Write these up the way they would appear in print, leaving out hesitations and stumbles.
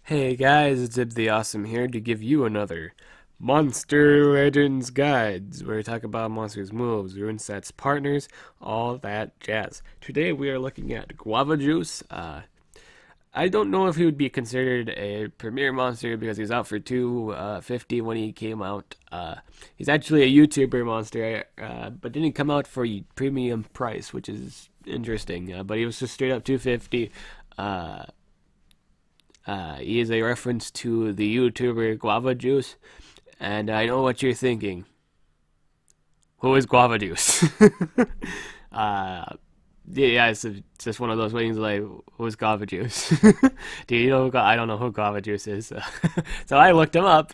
Hey guys, it's DibtheAwesome here to give you another Monster Legends Guides, where we talk about monsters' moves, rune sets, partners, all that jazz. Today we are looking at Guava Juice. I don't know if he would be considered a premier monster because he was out for 250 when he came out. He's actually a YouTuber monster, but didn't come out for a premium price, which is interesting. But he was just straight up 250. Uh, he is a reference to the YouTuber Guava Juice, and I know what you're thinking. Who is Guava Juice? uh, yeah, it's just one of those things like, who is Guava Juice? Do you know? I don't know who Guava Juice is. So I looked him up,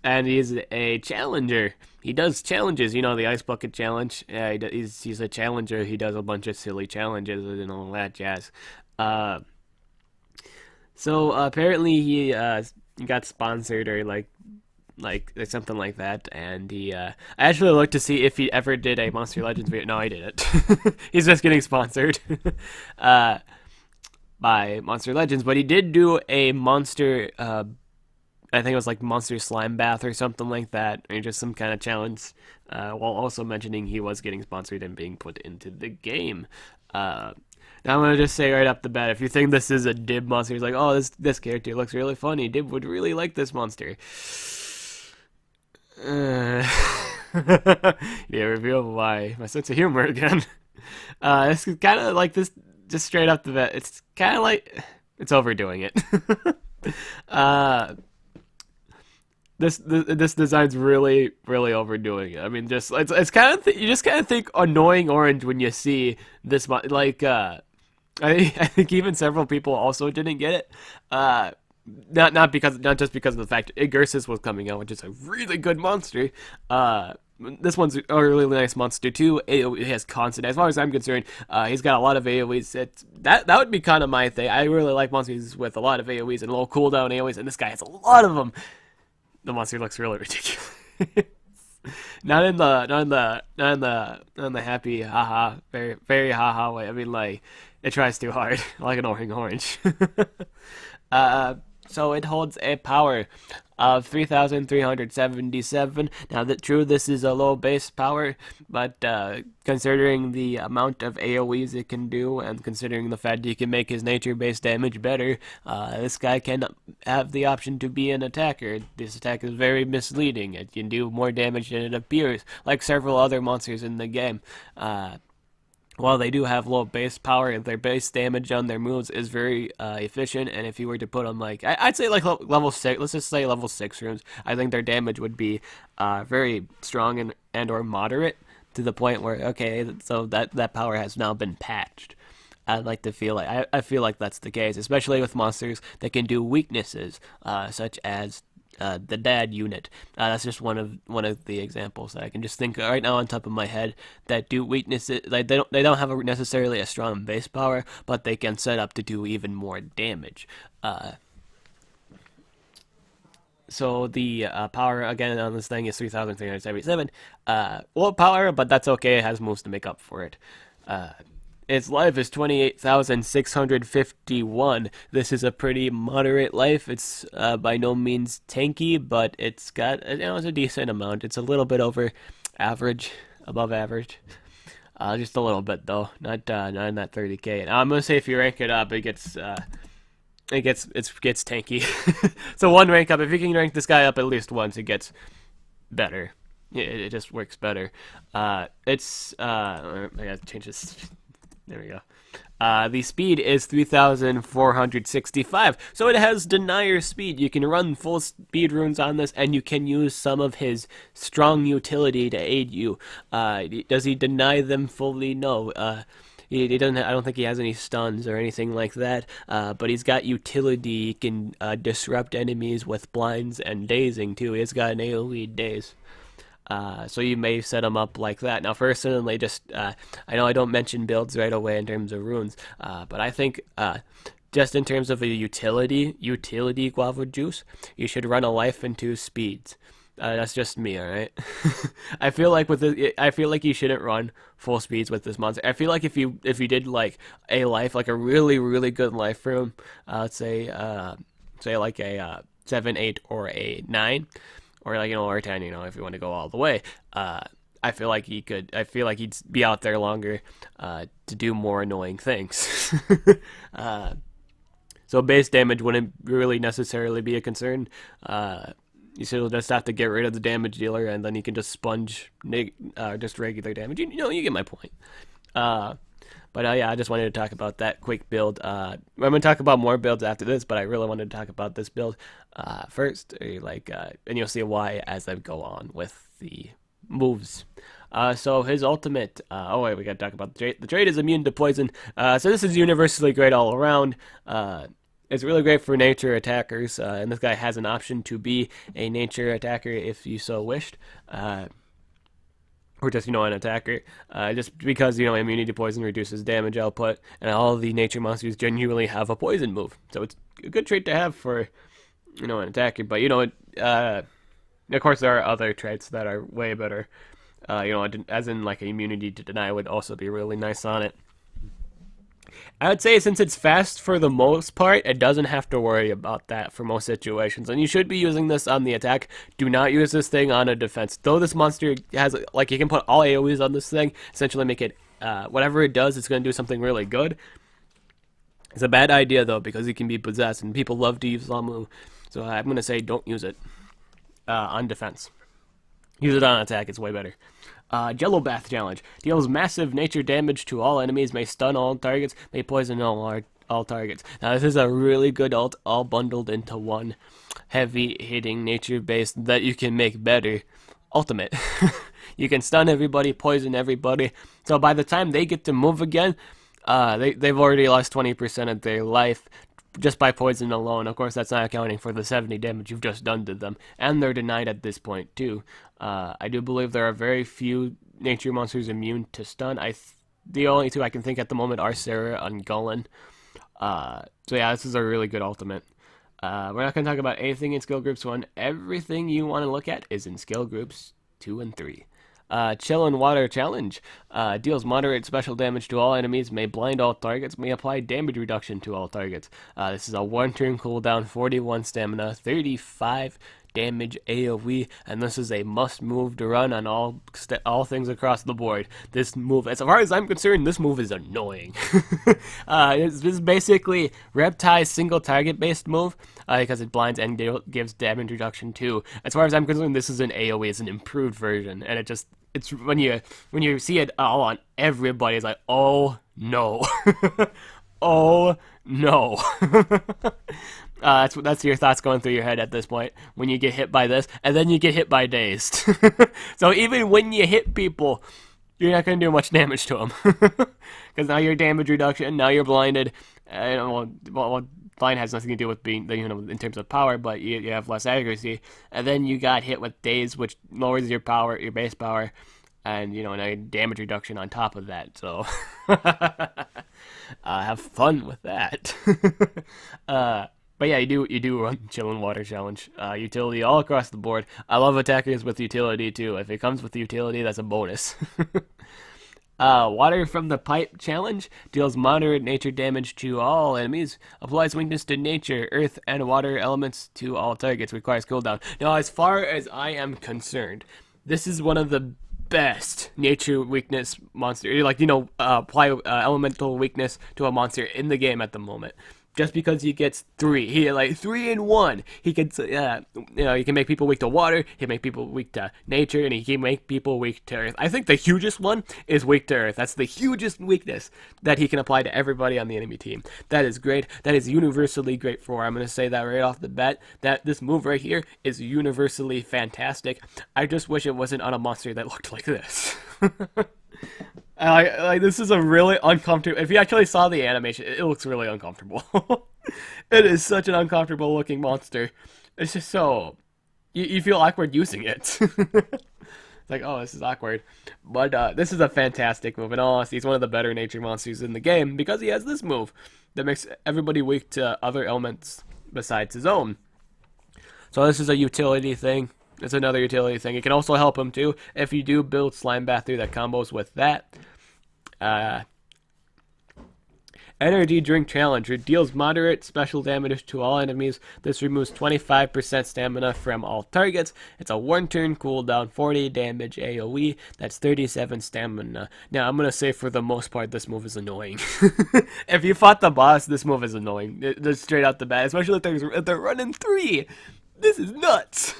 and he's a challenger. He does challenges, the ice bucket challenge. Yeah, he's a challenger. He does a bunch of silly challenges and all that jazz. Uh, So apparently he got sponsored or like something like that, and I actually looked to see if he ever did a Monster Legends video. No, he didn't. He's just getting sponsored uh, by Monster Legends, but he did do a monster. I think it was like Monster Slime Bath or something like that, or just some kind of challenge. While also mentioning he was getting sponsored and being put into the game. Uh, Now I'm gonna just say right up the bat, if you think this is a Dib monster, he's like, oh, this character looks really funny. Dib would really like this monster. Uh, yeah, reveal why my sense of humor again. This is kind of like this, just straight up the bat. It's kind of like it's overdoing it. uh, this design's really overdoing it. I mean, just it's kind of you just kind of think annoying orange when you see this like I think even several people also didn't get it. Not just because of the fact Igursus was coming out, which is a really good monster. This one's a really nice monster too. It has constant, as far as I'm concerned. He's got a lot of AOE's. That would be kind of my thing. I really like monsters with a lot of AOE's and low cooldown AOE's, and this guy has a lot of them. The monster looks really ridiculous. Not in the happy haha, very haha way. I mean, like, it tries too hard, like an orange. uh, so it holds a power of 3,377. Now, that true, this is a low base power, but considering the amount of AOE's it can do, and considering the fact you can make his nature-based damage better, this guy can have the option to be an attacker. This attack is very misleading. It can do more damage than it appears, like several other monsters in the game. While they do have low base power, their base damage on their moves is very efficient. And if you were to put them like, I'd say like level 6, let's just say level 6 runes, I think their damage would be very strong and or moderate to the point where, okay, so that power has now been patched. I'd like to feel like, I feel like that's the case, especially with monsters that can do weaknesses, such as the dad unit. That's just one of the examples that I can just think right now on top of my head that do weaknesses. Like they don't have necessarily a strong base power, but they can set up to do even more damage. So the power again on this thing is 3,377. Low power, but that's okay. It has moves to make up for it. Uh, its life is 28,651. This is a pretty moderate life. It's by no means tanky, but it's got it's a decent amount. It's a little bit over average, above average. Just a little bit though, not in that 30k. Now I'm gonna say if you rank it up, it gets tanky. So one rank up, if you can rank this guy up at least once, it gets better. It just works better. I gotta change this. There we go. The speed is 3,465, so it has denier speed. You can run full speed runes on this, and you can use some of his strong utility to aid you. Does he deny them fully? No. He doesn't. I don't think he has any stuns or anything like that. But he's got utility. He can disrupt enemies with blinds and dazing too. He's got an AoE daze. So you may set them up like that. Now, personally, I know I don't mention builds right away in terms of runes, but I think just in terms of a utility Guava Juice, you should run a life and 2 speeds. That's just me, all right. I feel like you shouldn't run full speeds with this monster. I feel like if you did like a life, like a really good life room, let's say say like a 7, 8, or a 9, or like or a 10. If you want to go all the way. I feel like he could. I feel like he'd be out there longer to do more annoying things. So base damage wouldn't really necessarily be a concern. You still just have to get rid of the damage dealer, and then you can just sponge just regular damage. You get my point. But yeah, I just wanted to talk about that quick build. I'm gonna talk about more builds after this, but I really wanted to talk about this build first, and you'll see why as I go on with the moves. So his ultimate. Oh wait, we gotta talk about the trait. The trait is immune to poison. So this is universally great all around. It's really great for nature attackers, and this guy has an option to be a nature attacker if you so wished, or just an attacker. Just because immunity to poison reduces damage output, and all the nature monsters genuinely have a poison move, so it's a good trait to have for an attacker. But of course there are other traits that are way better. As in like immunity to deny would also be really nice on it. I would say since it's fast for the most part, it doesn't have to worry about that for most situations. And you should be using this on the attack. Do not use this thing on a defense. Though this monster has, you can put all AoEs on this thing, essentially make it, whatever it does, it's going to do something really good. It's a bad idea, though, because it can be possessed, and people love to use Lamu. So I'm going to say don't use it on defense. Use it on attack, it's way better. Jello Bath Challenge. Deals massive nature damage to all enemies, may stun all targets, may poison all targets. Now this is a really good ult, all bundled into one heavy hitting nature base that you can make better. Ultimate. You can stun everybody, poison everybody. So by the time they get to move again, they've already lost 20% of their life just by poison alone. Of course, that's not accounting for the 70 damage you've just done to them. And they're denied at this point, too. I do believe there are very few nature monsters immune to stun. The only two I can think at the moment are Sarah and Gullen. So yeah, this is a really good ultimate. We're not going to talk about anything in skill groups 1. Everything you want to look at is in skill groups 2 and 3. Chill and Water Challenge. Deals moderate special damage to all enemies, may blind all targets, may apply damage reduction to all targets. This is a 1-turn cooldown, 41 stamina, 35 damage AoE, and this is a must move to run on all things across the board. This move, as far as I'm concerned, this move is annoying. This is basically Reptile's single target based move, because it blinds and gives damage reduction too. As far as I'm concerned, this is an AoE, it's an improved version, and it's when you see it all on everybody, it's like, oh no. Oh no. That's your thoughts going through your head at this point when you get hit by this, and then you get hit by Dazed. So even when you hit people, you're not going to do much damage to them, because now you're damage reduction, now you're blinded. Blind has nothing to do with being, in terms of power, but you have less accuracy, and then you got hit with Dazed, which lowers your power, your base power, and now damage reduction on top of that. So have fun with that. But yeah, you do run Chill and Water Challenge. Utility all across the board. I love attackers with utility too. If it comes with utility, that's a bonus. Water from the Pipe Challenge. Deals moderate nature damage to all enemies. Applies weakness to nature, earth, and water elements to all targets. Requires cooldown. Now, as far as I am concerned, this is one of the best nature weakness monster. Apply elemental weakness to a monster in the game at the moment. Just because he gets 3, 3 in 1. He can, he can make people weak to water. He can make people weak to nature, and he can make people weak to earth. I think the hugest one is weak to earth. That's the hugest weakness that he can apply to everybody on the enemy team. That is great. That is universally great for. I'm going to say that right off the bat. That this move right here is universally fantastic. I just wish it wasn't on a monster that looked like this. This is a really uncomfortable. If you actually saw the animation, it looks really uncomfortable. It is such an uncomfortable looking monster. It's just so you feel awkward using it. It's like, oh, this is awkward. But this is a fantastic move. In all honesty, he's one of the better nature monsters in the game because he has this move that makes everybody weak to other elements besides his own. So this is a utility thing. It's another utility thing. It can also help him too if you do build Slime Bath through that combos with that. Energy Drink Challenge. It deals moderate special damage to all enemies. This removes 25% stamina from all targets. It's a 1-turn cooldown, 40 damage AoE. That's 37 stamina. Now, I'm going to say for the most part, this move is annoying. If you fought the boss, this move is annoying. Just straight out the bat, especially if they're running 3. This is nuts.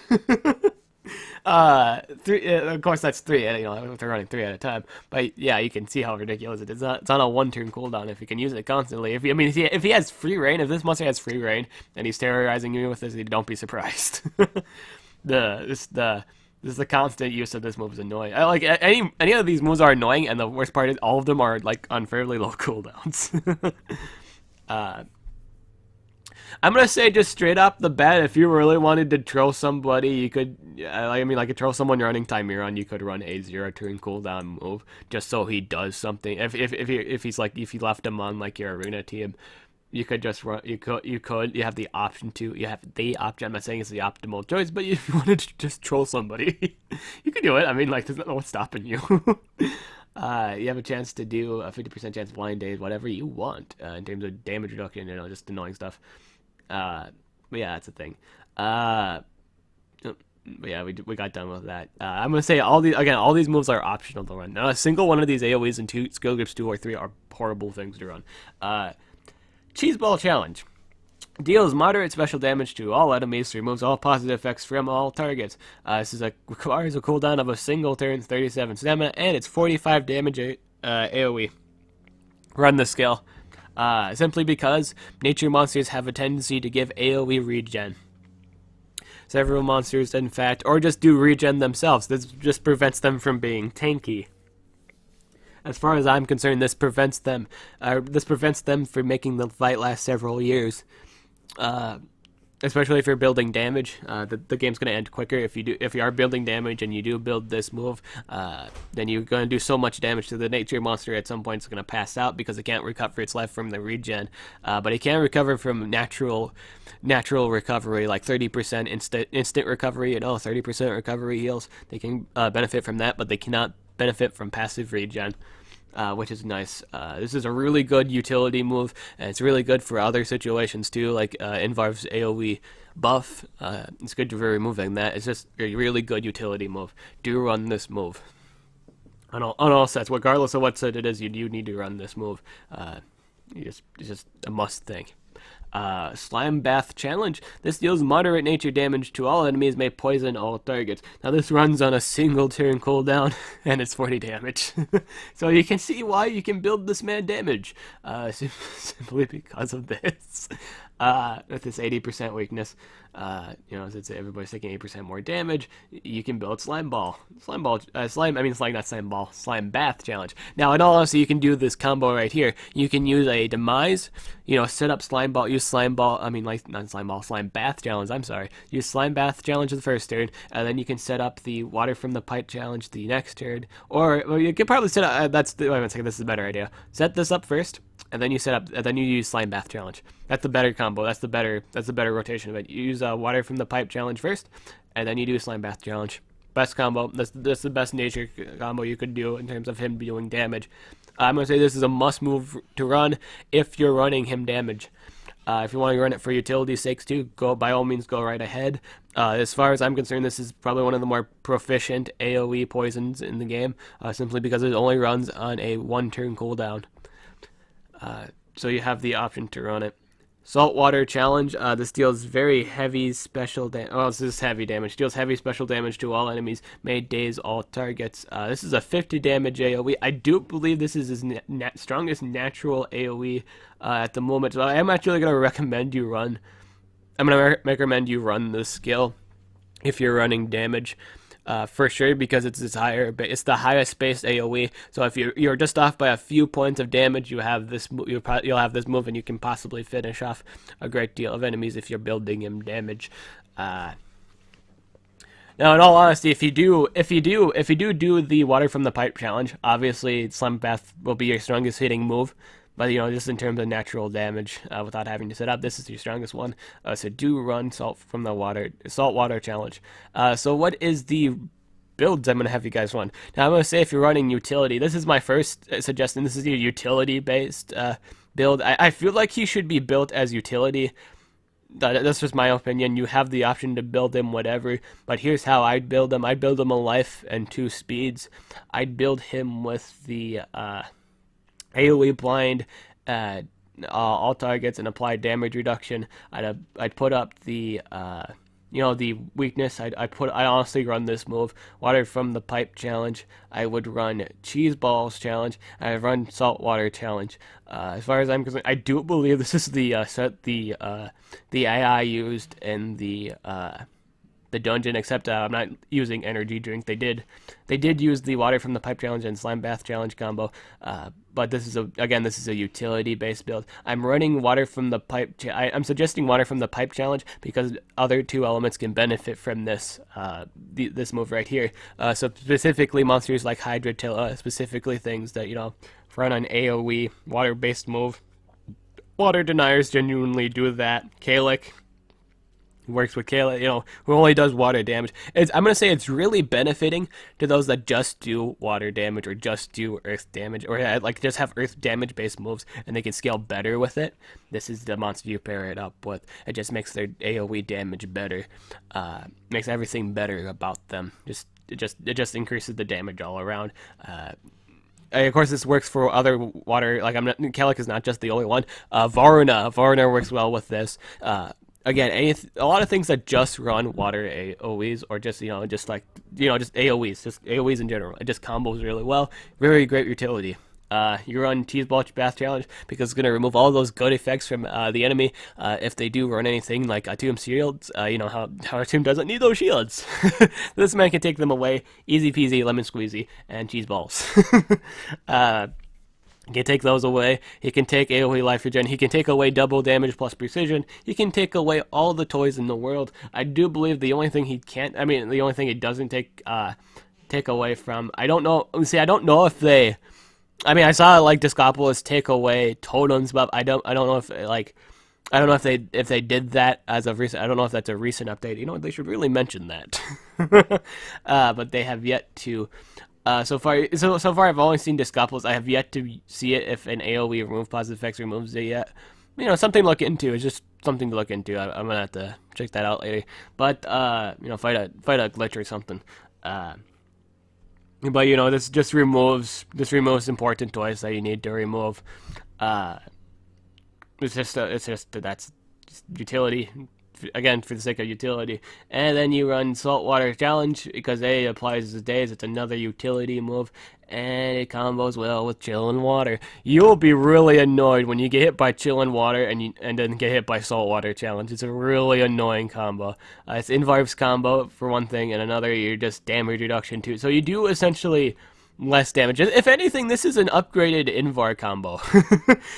Of course that's 3. You know, if they're running 3 at a time. But yeah, you can see how ridiculous it is. It's on a 1-turn cooldown. If you can use it constantly, if he has free reign, if this monster has free reign and he's terrorizing you with this, don't be surprised. This is the constant use of this move is annoying. I like any of these moves are annoying, and the worst part is all of them are like unfairly low cooldowns. I'm gonna say just straight off the bat, if you really wanted to troll somebody, you could. Like to troll someone running Timeron, you could run a 0-turn cooldown move just so he does something. If you left him on like your arena team, you could just run. You have the option to. You have the option. I'm not saying it's the optimal choice, but if you wanted to just troll somebody, you could do it. I mean, like there's nothing stopping you. You have a chance to do a 50% chance blind days, whatever you want in terms of damage reduction. Just annoying stuff. But yeah, that's a thing. But yeah, we got done with that. I'm gonna say all these moves are optional to run. Not a single one of these AoEs and two skill groups 2 or 3 are horrible things to run. Cheese Ball Challenge. Deals moderate special damage to all enemies, removes all positive effects from all targets. This requires a cooldown of a single turn, 37 stamina, and it's 45 damage AoE. Run the skill. Simply because nature monsters have a tendency to give AoE regen. Several monsters, in fact, or just do regen themselves. This just prevents them from being tanky. As far as I'm concerned, this prevents them from making the fight last several years. Especially if you're building damage, the game's going to end quicker. If you are building damage and you do build this move, then you're going to do so much damage to the nature monster at some point it's going to pass out because it can't recover its life from the regen. But it can recover from natural recovery, like 30% instant recovery. 30% recovery heals. They can benefit from that, but they cannot benefit from passive regen. Which is nice. This is a really good utility move, and it's really good for other situations too, like involves AoE buff. It's good for removing that. It's just a really good utility move. Do run this move on all sets, regardless of what set it is. You do need to run this move. It's just a must thing. Slime Bath Challenge. This deals moderate nature damage to all enemies, may poison all targets. Now this runs on a single turn cooldown, and it's 40 damage. So you can see why you can build this man damage, simply because of this. With this 80% weakness, since everybody's taking 8% more damage, you can build Slime Bath Challenge. Now, in all honesty, you can do this combo right here. You can use a Demise, set up Slime Bath Challenge, I'm sorry. Use Slime Bath Challenge the first turn, and then you can set up the Water from the Pipe Challenge the next turn, or you could probably set up, wait a second, this is a better idea. Set this up first, and then you use Slime Bath Challenge. That's the better combo. That's the better rotation of it. You use Water from the Pipe Challenge first, and then you do Slime Bath Challenge. Best combo. That's the best nature combo you could do in terms of him doing damage. I'm gonna say this is a must move to run if you're running him damage. If you want to run it for utility sakes too, by all means go right ahead. As far as I'm concerned, this is probably one of the more proficient AoE poisons in the game, simply because it only runs on a 1-turn cooldown. So you have the option to run it. Saltwater Challenge. This deals very heavy special damage. Oh, this is heavy damage. Deals heavy special damage to all enemies. May daze all targets. This is a 50 damage AoE. I do believe this is his strongest natural AoE at the moment. So I'm actually going to recommend you run. I'm going to recommend you run this skill if you're running damage. For sure, because it's the highest spaced AoE. So if you're just off by a few points of damage, you'll have this move, and you can possibly finish off a great deal of enemies if you're building him damage. Now, in all honesty, if you do the Water from the Pipe Challenge, obviously Slime Bath will be your strongest hitting move. But, just in terms of natural damage, without having to set up, this is your strongest one. So do run Saltwater Challenge. So what is the builds I'm going to have you guys run? Now, I'm going to say if you're running utility, this is my first suggestion. This is your utility-based build. I feel like he should be built as utility. That's just my opinion. You have the option to build him whatever, but here's how I'd build him. I'd build him a life and 2 speeds. I'd build him with the AoE blind, all targets, and apply damage reduction. I'd put up the the weakness. I honestly run this move. Water from the pipe challenge. I would run cheese balls challenge. And I'd run salt water challenge. As far as I'm concerned, I do believe this is the AI used in the dungeon, except I'm not using energy drink. They did use the water from the pipe challenge and slime bath challenge combo, but this is a utility based build. I'm running water from the pipe. I'm suggesting water from the pipe challenge because other 2 elements can benefit from this move right here. So specifically monsters like Hydratilla, specifically things that run an AOE water based move. Water deniers genuinely do that. Kalik works with Kayla, who only does water damage. I'm gonna say it's really benefiting to those that just do water damage or just do earth damage, or just have earth damage based moves, and they can scale better with it. This is the monster you pair it up with. It just makes their AOE damage better, makes everything better about them. It just increases the damage all around. Of course, this works for other water. Kalik is not just the only one. Varuna works well with this. Again, a lot of things that just run water AoEs, or just AoEs, just AoEs in general. It just combos really well. Very great utility. You run Cheese Ball Bath Challenge because it's going to remove all those good effects from the enemy if they do run anything like Tomb Shields. How our Tomb doesn't need those shields. This man can take them away. Easy peasy, lemon squeezy, and cheese balls. He can take those away. He can take AoE life regen. He can take away double damage plus precision. He can take away all the toys in the world. I do believe the only thing he doesn't take away from. I don't know. See, I don't know if they. I saw Discopolis take away totems, but I don't know if if they did that as of recent. I don't know if that's a recent update. They should really mention that. But they have yet to. So far, I've only seen Discopolis. I have yet to see it if an AoE remove positive effects removes it yet. Something to look into. It's just something to look into. I'm gonna have to check that out later. But fight a glitch or something. But this just removes important toys that you need to remove. That's just utility. Again, for the sake of utility. And then you run Saltwater Challenge because A applies to days. It's another utility move, and it combos well with Chillin' Water. You'll be really annoyed when you get hit by Chillin' Water and then get hit by Saltwater Challenge. It's a really annoying combo. It's Invarv's combo for one thing, and another you're just damage reduction too. So you do essentially less damage. If anything, this is an upgraded Invar combo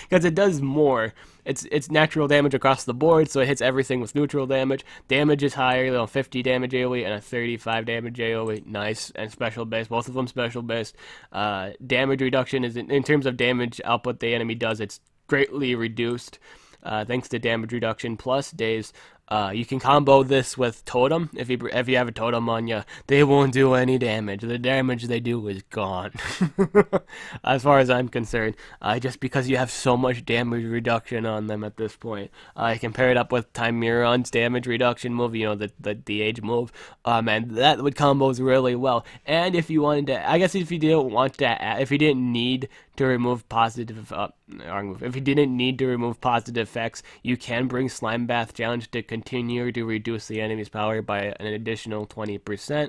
because it does more. It's natural damage across the board, so it hits everything with neutral damage. Damage is higher, 50 damage AoE and a 35 damage AoE. Nice. And special base, both of them special based. Damage reduction is in terms of damage output the enemy does, it's greatly reduced. Thanks to damage reduction plus days. You can combo this with Totem. If you have a Totem on you, they won't do any damage. The damage they do is gone. As far as I'm concerned, just because you have so much damage reduction on them at this point. I can pair it up with Timeriron's damage reduction move, the age move, and that would combos really well. And if you wanted to, I guess if you didn't need to remove positive, if you didn't need to remove positive effects, you can bring Slime Bath Challenge to continue to reduce the enemy's power by an additional 20%,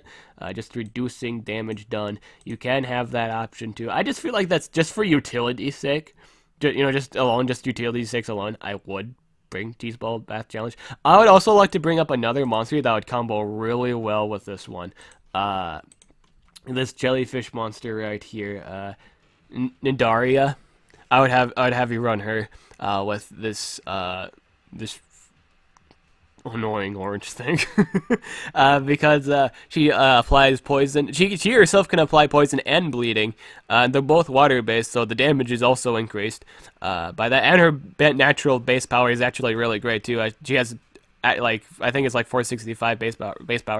just reducing damage done. You can have that option too. I just feel like that's just for utility's sake. Just utility's sake alone, I would bring Cheese Ball Bath Challenge. I would also like to bring up another monster that would combo really well with this one. This jellyfish monster right here, Nidaria. I would have you run her with this annoying orange thing because she applies poison. She herself can apply poison and bleeding. They're both water based, so the damage is also increased by that. And her natural base power is actually really great too. She has I think it's 465 base power,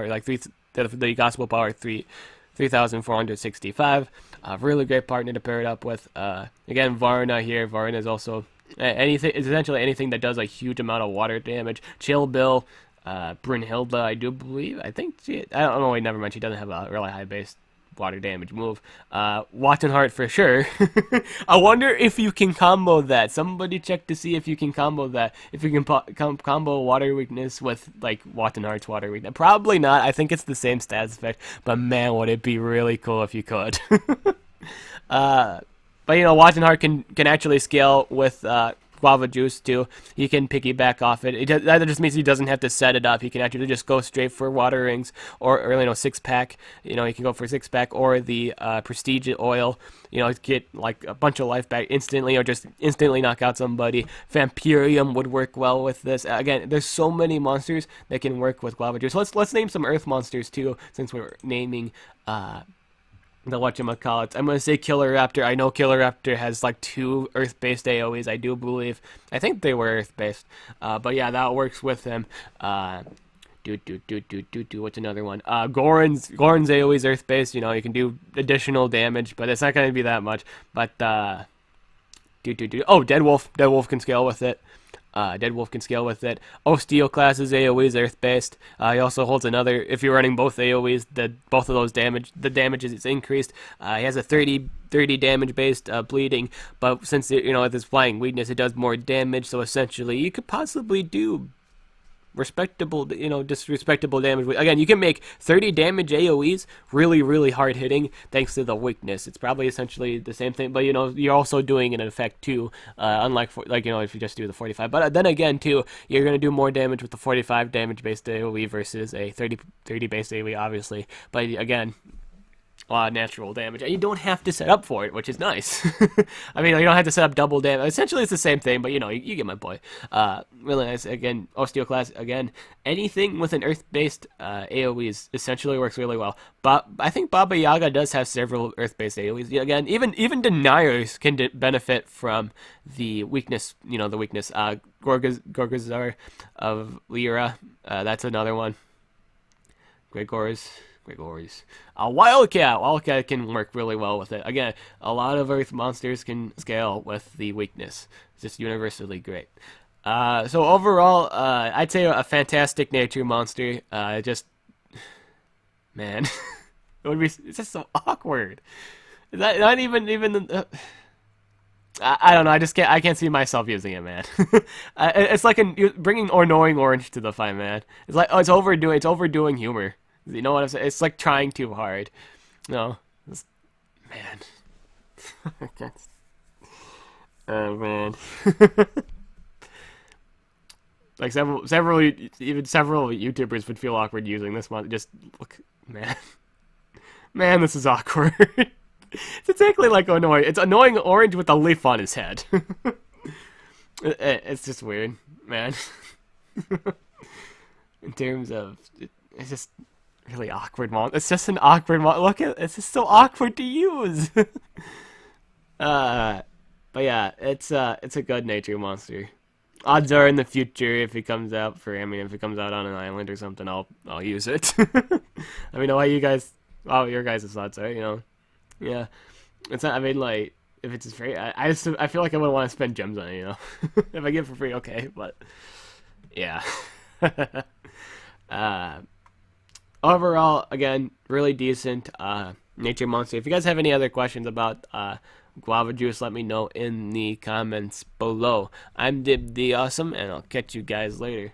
the gospel power 3,465. Really great partner to pair it up with. Again, Varna here. Varna is also Anything, essentially anything that does a huge amount of water damage. Chill Bill, Brynhilda, I do believe. I think I don't know. Wait, never mind. She doesn't have a really high base water damage move. Watson Heart for sure. I wonder if you can combo that. Somebody check to see if you can combo that. If you can combo water weakness with like Watson Heart's water weakness. Probably not. I think it's the same stats effect. But man, would it be really cool if you could. uh, but you know, Watson Heart can actually scale with Guava Juice too. He can piggyback off it. That just means he doesn't have to set it up. He can actually just go straight for water rings or you know, 6-pack. You know, he can go for 6-pack or the prestige oil. You know, get like a bunch of life back instantly or just instantly knock out somebody. Vampirium would work well with this. Again, there's so many monsters that can work with Guava Juice. Let's name some Earth monsters too, since we're naming the whatchamacallits. I'm going to say Killer Raptor. I know Killer Raptor has like 2 Earth-based AoEs, I do believe. I think they were Earth-based. But yeah, that works with him. What's another one? Goron's AoE is Earth-based. You know, you can do additional damage, but it's not going to be that much. But, oh, Dead Wolf. Dead Wolf can scale with it. Dead Wolf can scale with it. Oh, Steel Class's AoE is Earth-based. He also holds another, if you're running both AoEs, both of those the damage is increased. He has a 30 damage-based bleeding, but since, you know, with his flying weakness, it does more damage, so essentially you could possibly do respectable, you know, disrespectable damage. Again, you can make 30 damage AoEs really, really hard hitting thanks to the weakness. It's probably essentially the same thing, but you know, you're also doing an effect too, unlike like, you know, if you just do the 45. But then again too, you're gonna do more damage with the 45 damage based AoE versus a 30 based AoE, obviously. But again, a lot of natural damage, and you don't have to set up for it, which is nice. I mean, you don't have to set up double damage. Essentially, it's the same thing, but you know, you get my point. Really nice. Again, Osteoclast, again, anything with an Earth-based AoEs essentially works really well. But I think Baba Yaga does have several Earth-based AoEs. Again, even deniers can benefit from the weakness. You know, the weakness. Gorgazar of Lyra. That's another one. Gregor's. Wildcat can work really well with it. Again, a lot of Earth monsters can scale with the weakness. It's just universally great. So overall, I'd say a fantastic nature monster. Just, man, it's just so awkward. Is that not even I don't know. I can't see myself using it, man. It's like bringing annoying orange to the fight, man. It's like, oh, it's overdoing humor. You know what I'm saying? It's like trying too hard. No, man. Oh man. Like several YouTubers would feel awkward using this one. Just look, man. Man, this is awkward. It's exactly like annoying. It's annoying orange with a leaf on his head. It's just weird, man. In terms of, it's just really awkward It's just an awkward Look at it's just so awkward to use. But yeah, it's a good nature monster. Odds are in the future if it comes out if it comes out on an island or something, I'll use it. I mean, what your guys' thoughts are, you know? Yeah, it's not. I mean, like, if it's free, I feel like I wouldn't want to spend gems on it, you know? If I get it for free, okay, but yeah. Overall, again, really decent nature monster. If you guys have any other questions about Guava Juice, let me know in the comments below. I'm DibtheAwesome, and I'll catch you guys later.